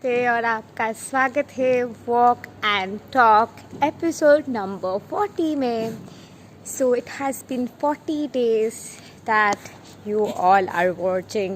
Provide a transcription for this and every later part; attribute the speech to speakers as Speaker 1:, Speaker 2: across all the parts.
Speaker 1: नमस्ते और आपका स्वागत है walk and talk episode number 40 में. So it has been 40 days that you all are watching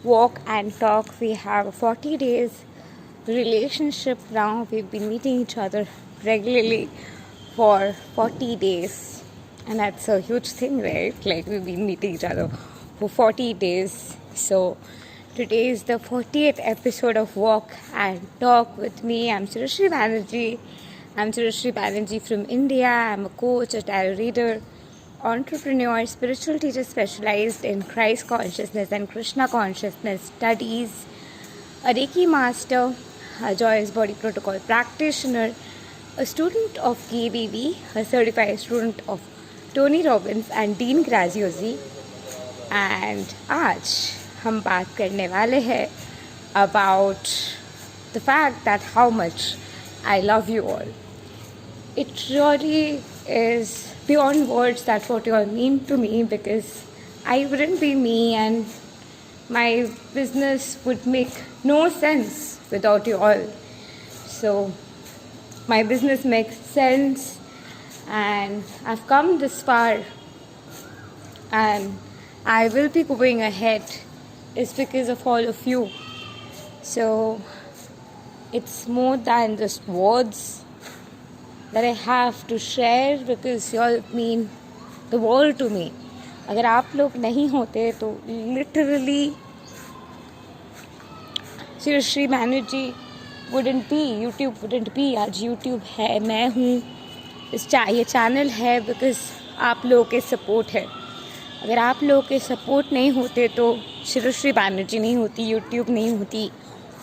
Speaker 1: Walk and Talk. We have a 40 days relationship now. We've been meeting each other regularly for 40 days, and that's a huge thing, right? Like, we've been meeting each other for 40 days. So today is the 40th episode of Walk and Talk with me. I'm Surashri Banerjee. I'm Surashri Banerjee from India. I'm a coach, a tarot reader, entrepreneur, spiritual teacher specialized in Christ consciousness and Krishna consciousness studies, a Reiki master, a Joyous Body Protocol practitioner, a student of KBV, a certified student of Tony Robbins and Dean Graziosi. And आज हम बात करने वाले हैं about the fact that how much I love you all. It really is beyond words that what you all mean to me, because I wouldn't be me and my business would make no sense without you all. So my business makes sense and I've come this far and I will be going ahead is because of all of you. So it's more than just words that I have to share, because you all mean the world to me. अगर आप लोग नहीं होते तो literally Surashri Banerjee wouldn't be, YouTube wouldn't be. आज YouTube है, मैं हूँ, ये चैनल है because आप लोगों के सपोर्ट है. अगर आप लोगों के सपोर्ट नहीं होते तो सुरश्री बैनर्जी नहीं होती, यूट्यूब नहीं होती,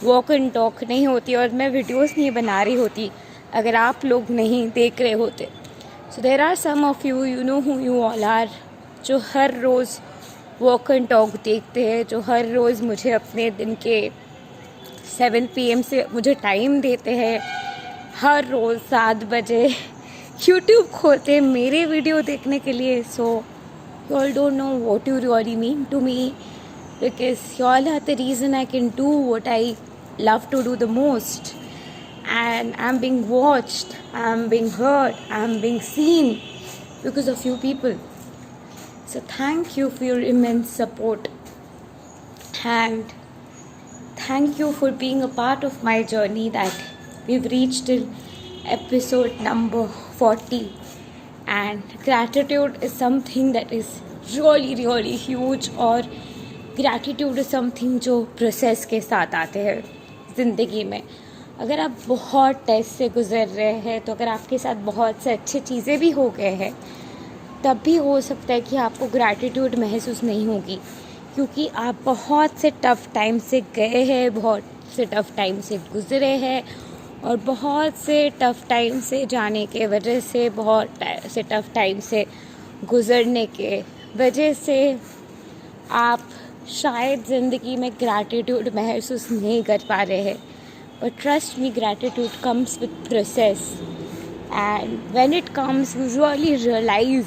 Speaker 1: वॉक एंड टॉक नहीं होती और मैं वीडियोस नहीं बना रही होती अगर आप लोग नहीं देख रहे होते. So there are some of you, you know who you all are, जो हर रोज़ वॉक एंड टॉक देखते हैं, जो हर रोज़ मुझे अपने दिन के 7 PM से मुझे टाइम देते हैं, हर रोज़ 7 बजे यूट्यूब खोलते हैं मेरे वीडियो देखने के लिए. सो you all don't know what you really mean to me, because you all are the reason I can do what I love to do the most. And I'm being watched, I'm being heard, I'm being seen because of you people. So thank you for your immense support. And thank you for being a part of my journey that we've reached in episode number 40. And gratitude is something that is really really huge, और gratitude is something जो process के साथ आते हैं ज़िंदगी में. अगर आप बहुत टेस्ट से गुज़र रहे हैं, तो अगर आपके साथ बहुत से अच्छी चीज़ें भी हो गए हैं, तब भी हो सकता है कि आपको ग्रैटिट्यूड महसूस नहीं होगी, क्योंकि आप बहुत से टफ़ टाइम से गए हैं, बहुत से टफ़ टाइम से गुज़रे हैं, और बहुत से टफ़ टाइम से जाने के वजह से, बहुत से टफ़ टाइम से गुज़रने के वजह से आप शायद ज़िंदगी में ग्रैटिट्यूड महसूस नहीं कर पा रहे हैं. But trust me, gratitude comes with process, and when it comes you really realise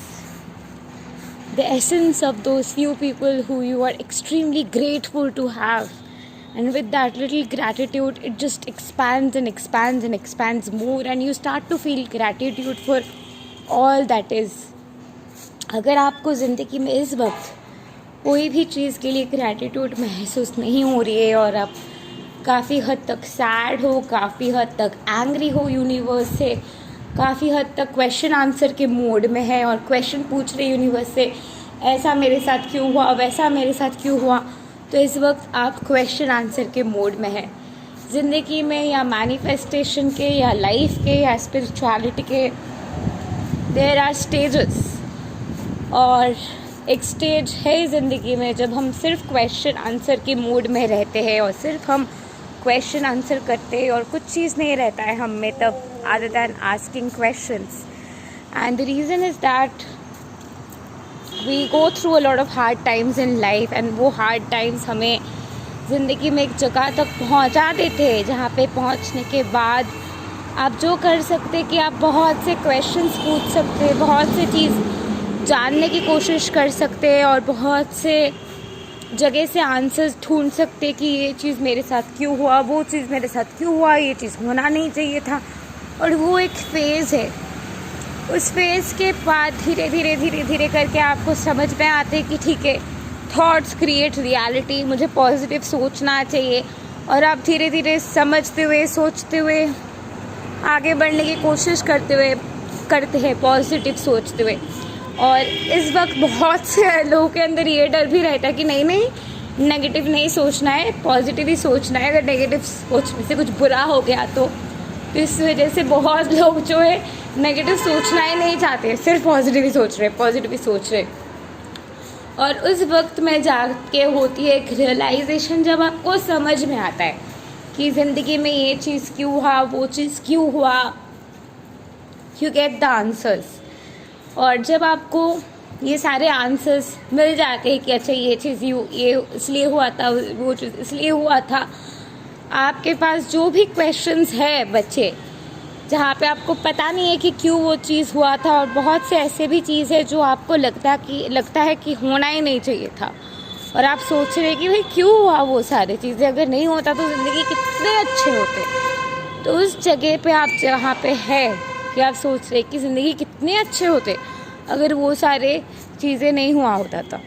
Speaker 1: the essence of those few people who you are extremely grateful to have. And with that little gratitude, it just expands and expands and expands more, and you start to feel gratitude for all that is. अगर आपको ज़िंदगी में इस वक्त कोई भी चीज़ के लिए ग्रैटिट्यूड महसूस नहीं हो रही है, और आप काफ़ी हद तक सैड हो, काफ़ी हद तक एंग्री हो यूनिवर्स से, काफ़ी हद तक क्वेश्चन आंसर के मोड में है और क्वेश्चन पूछ रहे यूनिवर्स से, ऐसा मेरे साथ क्यों हुआ, वैसा मेरे साथ क्यों हुआ, तो इस वक्त आप क्वेश्चन आंसर के मोड में हैं. ज़िंदगी में या मैनिफेस्टेशन के या लाइफ के या स्पिरिचुअलिटी के देयर आर स्टेजेस, और एक स्टेज है ज़िंदगी में जब हम सिर्फ क्वेश्चन आंसर के मोड में रहते हैं और सिर्फ हम क्वेश्चन आंसर करते हैं और कुछ चीज़ नहीं रहता है हम में तब, other than asking questions. And the reason is that we go through a lot of hard times in life, and वो hard times हमें ज़िंदगी में एक जगह तक पहुंचा देते हैं जहाँ पे पहुंचने के बाद आप जो कर सकते कि आप बहुत से क्वेश्चंस पूछ सकते, बहुत से चीज़ जानने की कोशिश कर सकते, और बहुत से जगह से आंसर्स ढूंढ सकते कि ये चीज़ मेरे साथ क्यों हुआ, वो चीज़ मेरे साथ क्यों हुआ, ये चीज़ होना नहीं चाहिए था। और वो एक फेज़ है। उस फेज़ के बाद धीरे धीरे धीरे धीरे करके आपको समझ में आते कि ठीक है, थॉट्स क्रिएट रियलिटी, मुझे पॉजिटिव सोचना चाहिए। और आप धीरे धीरे समझते हुए, सोचते हुए, आगे बढ़ने की कोशिश करते हैं पॉजिटिव सोचते हुए। और इस वक्त बहुत से लोगों के अंदर ये डर भी रहता है कि नहीं नेगेटिव नहीं सोचना है, पॉजिटिव ही सोचना है, अगर नेगेटिव सोचने से कुछ बुरा हो गया तो इस वजह से बहुत लोग जो है नेगेटिव सोचना ही नहीं चाहते, सिर्फ पॉजिटिव ही सोच रहे। और उस वक्त में जाके होती है एक रियलाइजेशन, जब आपको समझ में आता है कि ज़िंदगी में ये चीज़ क्यों हुआ, वो चीज़ क्यों हुआ, यू गेट द आंसर्स। और जब आपको ये सारे आंसर्स मिल जाते हैं कि अच्छा ये चीज़ ये इसलिए हुआ था, वो चीज़ इसलिए हुआ था, आपके पास जो भी क्वेश्चंस है बच्चे, जहाँ पे आपको पता नहीं है कि क्यों वो चीज़ हुआ था, और बहुत से ऐसे भी चीज़ है जो आपको लगता है कि होना ही नहीं चाहिए था, और आप सोच रहे हैं कि भाई क्यों हुआ वो सारी चीज़ें, अगर नहीं होता तो ज़िंदगी कितने अच्छे होते। तो उस जगह पे आप जहाँ पे है कि आप सोच रहे कि ज़िंदगी कितने अच्छे होते अगर वो सारे चीज़ें नहीं हुआ होता था।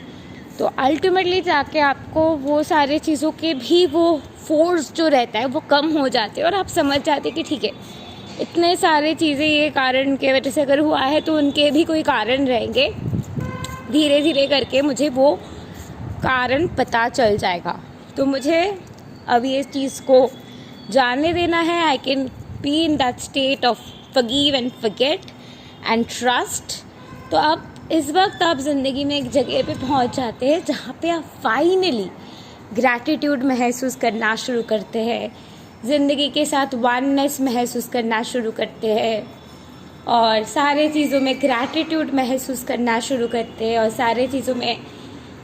Speaker 1: तो अल्टीमेटली जाके आपको वो सारे चीज़ों के भी वो फोर्स जो रहता है वो कम हो जाते हैं, और आप समझ जाते हैं कि ठीक है, इतने सारे चीज़ें ये कारण के वजह से अगर हुआ है तो उनके भी कोई कारण रहेंगे। धीरे धीरे करके मुझे वो कारण पता चल जाएगा। तो मुझे अब ये चीज़ को जानने देना है। I can be in that state of forgive and forget and trust। तो अब इस वक्त आप ज़िंदगी में एक जगह पे पहुंच जाते हैं जहाँ पे आप फाइनली ग्रैटिट्यूड महसूस करना शुरू करते हैं, ज़िंदगी के साथ वननेस महसूस करना शुरू करते हैं, और सारे चीज़ों में ग्रैटिट्यूड महसूस करना शुरू करते हैं। और सारे चीज़ों में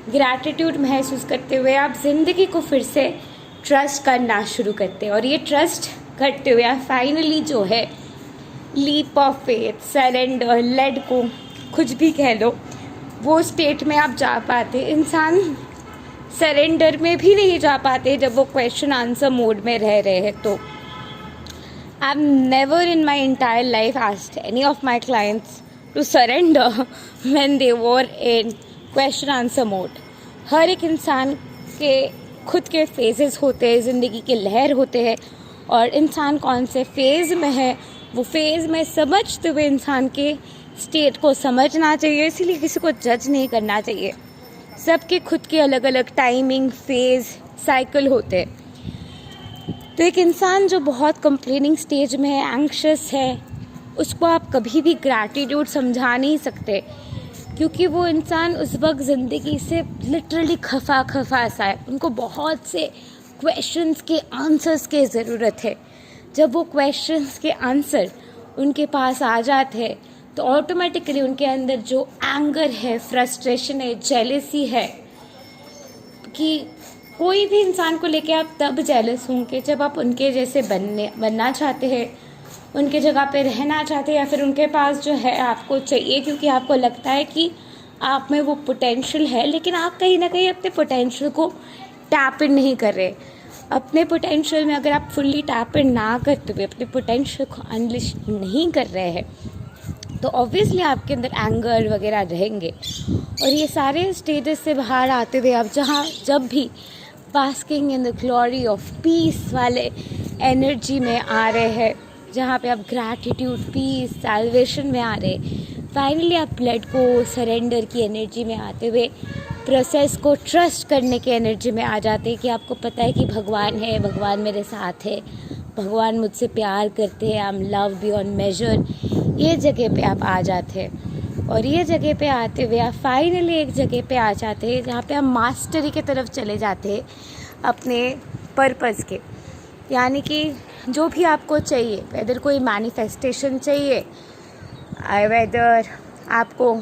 Speaker 1: ग्रैटिट्यूड महसूस करते हुए आप ज़िंदगी को फिर से ट्रस्ट करना शुरू करते हैं। और ये ट्रस्ट करते हुए आप फाइनली जो है leap of faith, surrender, let go, कुछ भी कह लो, वो स्टेट में आप जा पाते। इंसान सरेंडर में भी नहीं जा पाते जब वो क्वेश्चन आंसर मोड में रह रहे हैं। तो I am never in my entire life asked any of my clients to surrender when they were in question answer mode. हर एक इंसान के खुद के फेजेस होते हैं, ज़िंदगी के लहर होते हैं, और इंसान कौन से फेज़ में है वो फेज़ में समझते हुए इंसान के स्टेट को समझना चाहिए। इसीलिए किसी को जज नहीं करना चाहिए। सबके खुद के अलग अलग टाइमिंग, फेज़, साइकिल होते हैं। तो एक इंसान जो बहुत कंप्लेनिंग स्टेज में है, एंग्शियस है, उसको आप कभी भी ग्रैटिट्यूड समझा नहीं सकते, क्योंकि वो इंसान उस वक्त ज़िंदगी से लिटरली खफा सा है। उनको बहुत से क्वेश्चंस के आंसर्स की ज़रूरत है। जब वो क्वेश्चंस के आंसर उनके पास आ जाते हैं तो ऑटोमेटिकली उनके अंदर जो एंगर है, फ्रस्ट्रेशन है, जेलसी है, कि कोई भी इंसान को लेके आप तब जेलस होंगे जब आप उनके जैसे बनना चाहते हैं, उनके जगह पे रहना चाहते हैं, या फिर उनके पास जो है आपको चाहिए, क्योंकि आपको लगता है कि आप में वो पोटेंशियल है, लेकिन आप कहीं ना कहीं अपने पोटेंशियल को टैप इन नहीं कर रहे। अपने पोटेंशियल में अगर आप फुल्ली टैप इन ना करते हुए अपने पोटेंशियल को अनलिश नहीं कर रहे हैं तो ऑब्वियसली आपके अंदर एंगर वगैरह रहेंगे। और ये सारे स्टेजेस से बाहर आते हुए आप जब भी basking in the glory of peace वाले एनर्जी में आ रहे हैं, जहाँ पे आप ग्रैटिट्यूड, पीस, सैल्वेशन में आ रहे, फाइनली आप लेट गो, सरेंडर की एनर्जी में आते हुए प्रोसेस को ट्रस्ट करने की एनर्जी में आ जाते हैं कि आपको पता है कि भगवान है, भगवान मेरे साथ है, भगवान मुझसे प्यार करते हैं, I am love beyond measure. ये जगह पे आप आ जाते हैं, और ये जगह पे आते हुए आप फाइनली एक जगह पे आ जाते हैं जहाँ पे आप मास्टरी की तरफ चले जाते हैं अपने पर्पज़ के। यानी कि जो भी आपको चाहिए, वेदर कोई मैनिफेस्टेशन चाहिए, वेदर आपको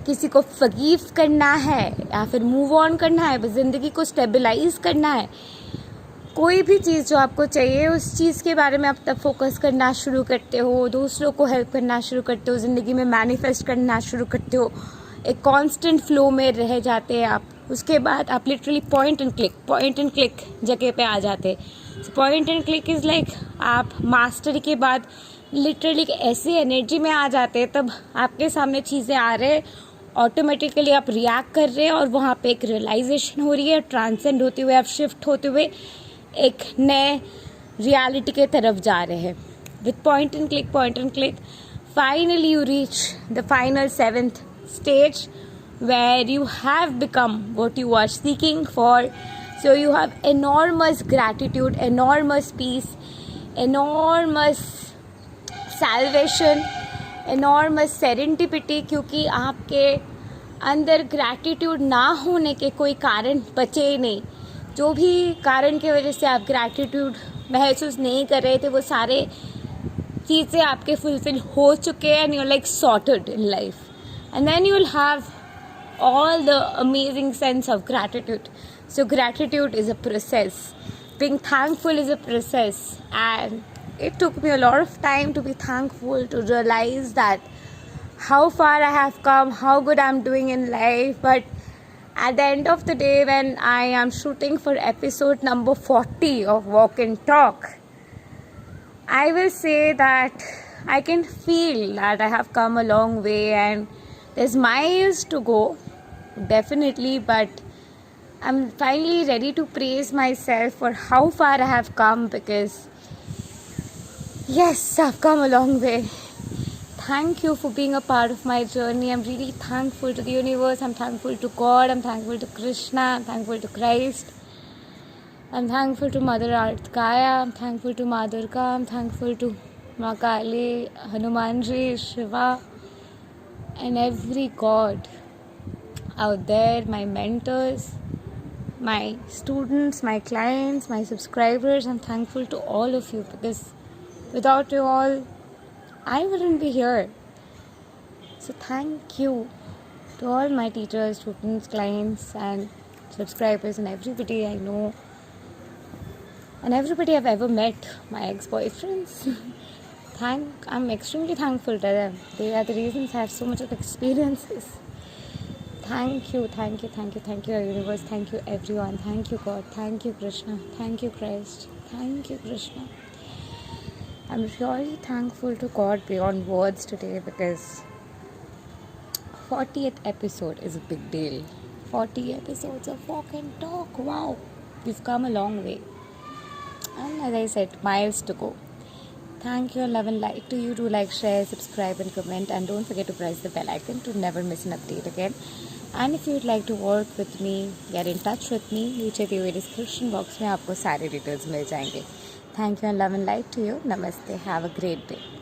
Speaker 1: किसी को फॉरगिव करना है या फिर मूव ऑन करना है, ज़िंदगी को स्टेबलाइज करना है, कोई भी चीज़ जो आपको चाहिए उस चीज़ के बारे में आप तब फोकस करना शुरू करते हो, दूसरों को हेल्प करना शुरू करते हो, ज़िंदगी में मैनिफेस्ट करना शुरू करते हो, एक कांस्टेंट फ्लो में रह जाते हैं आप। उसके बाद आप लिटरली पॉइंट एंड क्लिक जगह पे आ जाते। Point and click is like आप मास्टरी के बाद लिटरली ऐसी एनर्जी में आ जाते हैं, तब आपके सामने चीज़ें आ रहे, ऑटोमेटिकली आप रिएक्ट कर रहे हैं और वहाँ पे एक रियलाइजेशन हो रही है, ट्रांसेंड होते हुए आप शिफ्ट होते हुए एक नए रियलिटी के तरफ जा रहे हैं। With point and click finally you reach the final 7th stage where you have become what you are seeking for. So you have enormous gratitude, enormous peace, enormous salvation, enormous serendipity, क्योंकि आपके अंदर gratitude ना होने के कोई कारण बचे ही नहीं। जो भी कारण की वजह से आप ग्रैटिट्यूड महसूस नहीं कर रहे थे, वो सारे चीज़ें आपके फुलफिल हो चुके हैं, and you like sorted in life, and then you will have all the amazing sense of gratitude. So gratitude is a process. Being thankful is a process, and it took me a lot of time to be thankful, to realize that how far I have come, how good I'm doing in life. But at the end of the day, when I am shooting for episode number 40 of Walk and Talk, I will say that I can feel that I have come a long way, and there's miles to go, definitely, but I'm finally ready to praise myself for how far I have come, because yes, I've come a long way. Thank you for being a part of my journey. I'm really thankful to the universe. I'm thankful to God. I'm thankful to Krishna. I'm thankful to Christ. I'm thankful to Mother Earth Gaia. I'm thankful to Ma Durga. I'm thankful to Ma Kali, Hanumanji, Shiva, and every god out there, my mentors, my students, my clients, my subscribers. I'm thankful to all of you, because without you all, I wouldn't be here. So thank you to all my teachers, students, clients, and subscribers, and everybody I know, and everybody I've ever met, my ex-boyfriends. I'm extremely thankful to them. They are the reasons I have so much of experiences. Thank you, universe. Thank you, everyone. Thank you, God. Thank you, Krishna. Thank you, Christ. Thank you, Krishna. I'm really thankful to God beyond words today, because 40th episode is a big deal. 40 episodes of Walk and Talk. Wow. We've come a long way. And as I said, miles to go. Thank you, love and light to you. Do like, share, subscribe and comment, and don't forget to press the bell icon to never miss an update again. And if you'd like to work with me, get in touch with me, नीचे दिए हुए description box में आपको सारे details मिल जाएंगे. Thank you and love and light to you. Namaste. Have a great day.